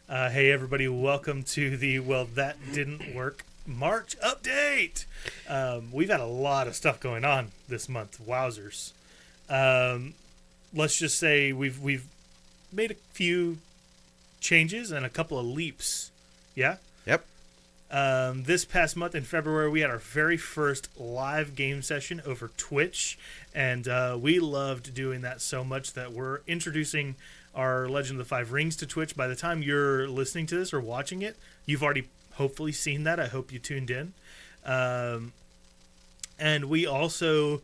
Hey, everybody, welcome to the Well, That Didn't Work March update. We've had a lot of stuff going on this month. Wowzers. Um, let's just say we've made a few changes and a couple of leaps. Yeah? Yep. This past month in February, we had our very first live game session over Twitch, and we loved doing that so much that we're introducing our Legend of the Five Rings to Twitch. By the time you're listening to this or watching it, you've already hopefully seen that. I hope you tuned in. And we also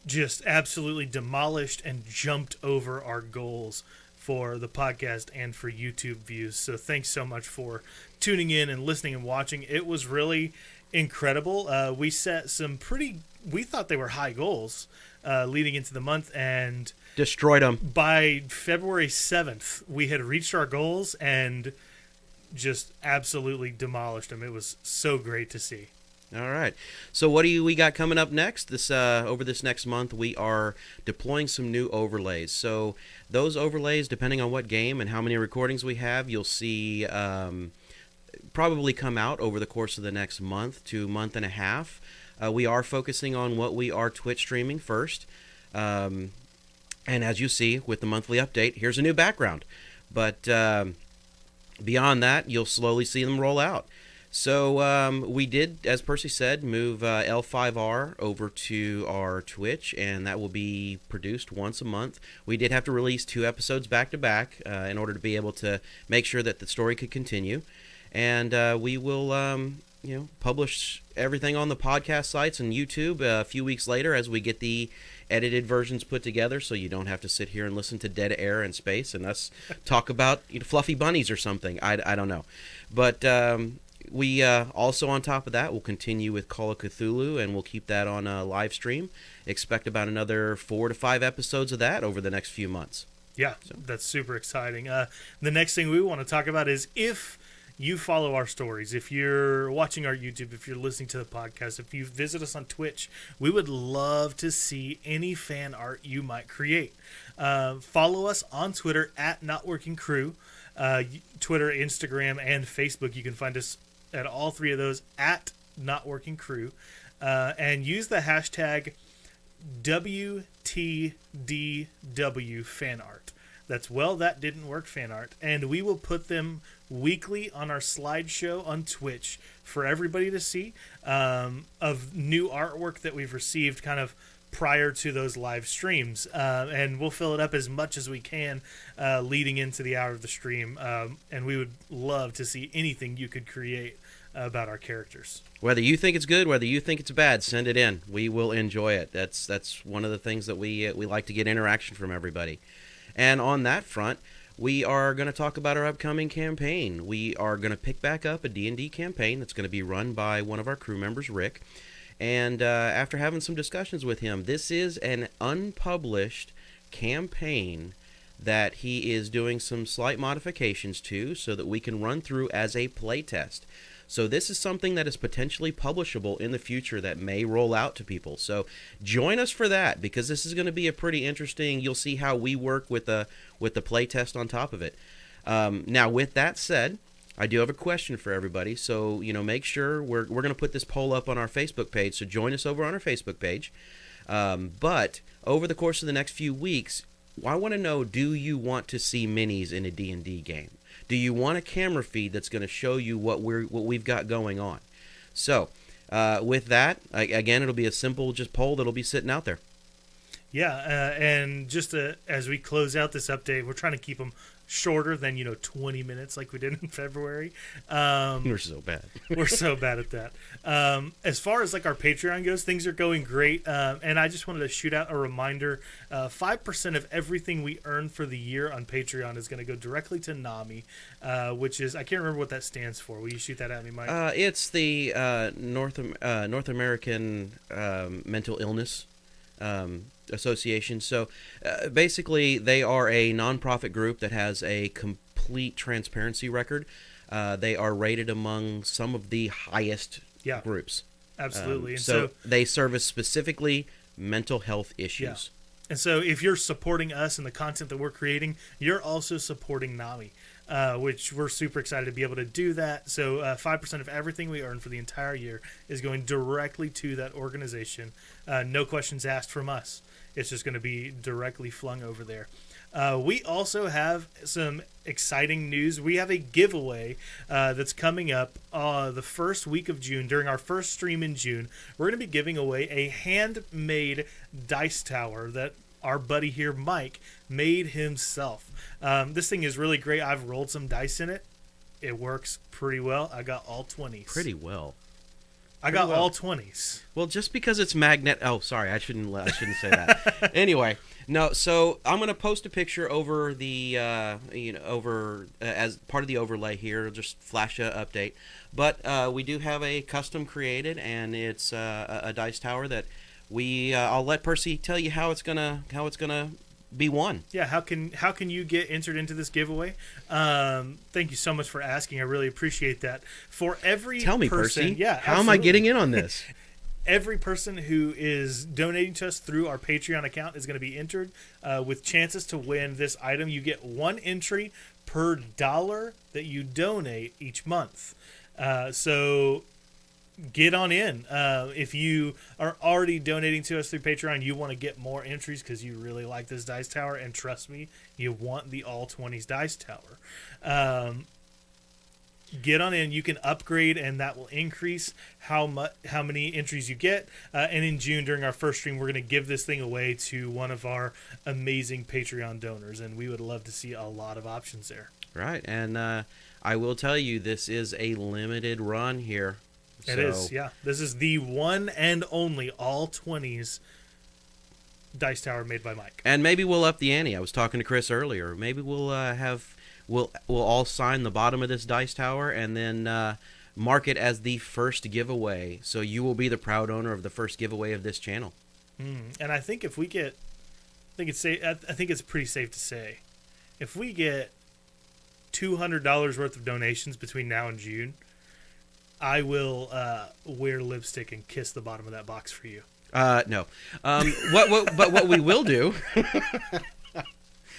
just absolutely demolished and jumped over our goals for the podcast and for YouTube views. So thanks so much for tuning in and listening and watching. It was really incredible. We set some we thought they were high goals leading into the month, and Destroyed them. by February 7th, we had reached our goals and just absolutely demolished them. It was so great to see. All right. So what do we got coming up next? This over this next month, we are deploying some new overlays. So those overlays, depending on what game and how many recordings we have, you'll see probably come out over the course of the next month to month and a half. We are focusing on what we are Twitch streaming first. And as you see with the monthly update, here's a new background. But beyond that, you'll slowly see them roll out. So we did, as Percy said, move L5R over to our Twitch, and that will be produced once a month. We did have to release 2 episodes back to back in order to be able to make sure that the story could continue. And we will, publish everything on the podcast sites and YouTube a few weeks later as we get the edited versions put together, so you don't have to sit here and listen to dead air and space and us talk about fluffy bunnies or something. I don't know, but. We also, on top of that, will continue with Call of Cthulhu, and we'll keep that on a live stream. Expect about another 4 to 5 episodes of that over the next few months. Yeah, that's super exciting. The next thing we want to talk about is if you follow our stories, if you're watching our YouTube, if you're listening to the podcast, if you visit us on Twitch, we would love to see any fan art you might create. Follow us on Twitter at NotWorkingCrew, Twitter, Instagram, and Facebook. You can find us at all 3 of those at NotWorkingCrew, and use the hashtag WTDW That's Well, That Didn't Work fan art, and we will put them weekly on our slideshow on Twitch for everybody to see, of new artwork that we've received kind of prior to those live streams, and we'll fill it up as much as we can leading into the hour of the stream, and we would love to see anything you could create about our characters. Whether you think it's good, whether you think it's bad, send it in. We will enjoy it. That's one of the things that we like to get interaction from everybody. And on that front, we are going to talk about our upcoming campaign. We are going to pick back up a D&D campaign that's going to be run by one of our crew members, Rick. And after having some discussions with him, this is an unpublished campaign that he is doing some slight modifications to so that we can run through as a playtest. So this is something that is potentially publishable in the future that may roll out to people. So join us for that, because this is going to be a pretty interesting. You'll see how we work with the playtest on top of it. Now, with that said, I do have a question for everybody. So make sure we're going to put this poll up on our Facebook page. So join us over on our Facebook page. But over the course of the next few weeks, I want to know: do you want to see minis in a D&D game? Do you want a camera feed that's going to show you what we've got going on? So, with that, again, it'll be a simple just poll that'll be sitting out there. Yeah, and just as we close out this update, we're trying to keep them shorter than 20 minutes like we did in February. We're so bad. We're so bad at that. As far as like our Patreon goes, things are going great, and I just wanted to shoot out a reminder: 5% of everything we earn for the year on Patreon is going to go directly to NAMI, which is, I can't remember what that stands for. Will you shoot that at me, Mike? It's the North American Mental Illness Association. So basically, they are a nonprofit group that has a complete transparency record. They are rated among some of the highest groups. Absolutely. And so they service specifically mental health issues. Yeah. And so if you're supporting us and the content that we're creating, you're also supporting NAMI. which we're super excited to be able to do that. So 5% of everything we earn for the entire year is going directly to that organization. No questions asked from us. It's just going to be directly flung over there. We also have some exciting news. We have a giveaway that's coming up the first week of June. During our first stream in June, we're going to be giving away a handmade dice tower that our buddy here, Mike, made himself. This thing is really great. I've rolled some dice in it. It works pretty well. I got all 20s. Pretty well. I got all 20s. Well, just because it's magnet. Oh, sorry, I shouldn't say that. Anyway, no. So I'm gonna post a picture over the as part of the overlay here. Just flash a update. But we do have a custom created, and it's a dice tower that I'll let Percy tell you how it's gonna be won. Yeah, how can you get entered into this giveaway? Thank you so much for asking. I really appreciate that. For every Tell me, person, Percy. Yeah, how am I getting in on this? Every person who is donating to us through our Patreon account is going to be entered with chances to win this item. You get one entry per $1 that you donate each month. So get on in. If you are already donating to us through Patreon, you want to get more entries because you really like this dice tower, and trust me, you want the all 20s dice tower. Get on in. You can upgrade, and that will increase how many entries you get. And in June, during our first stream, we're going to give this thing away to one of our amazing Patreon donors, and we would love to see a lot of options there. Right, and I will tell you, this is a limited run here. It is, yeah. This is the one and only all 20s dice tower made by Mike. And maybe we'll up the ante. I was talking to Chris earlier. Maybe we'll we'll all sign the bottom of this dice tower and then mark it as the first giveaway. So you will be the proud owner of the first giveaway of this channel. And I think if we get, I think it's pretty safe to say, if we get $200 worth of donations between now and June, I will wear lipstick and kiss the bottom of that box for you. No. What we will do.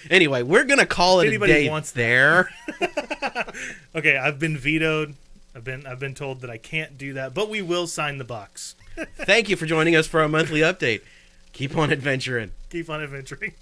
Anyway, we're gonna call it a day there. Okay, I've been vetoed. I've been told that I can't do that, but we will sign the box. Thank you for joining us for our monthly update. Keep on adventuring. Keep on adventuring.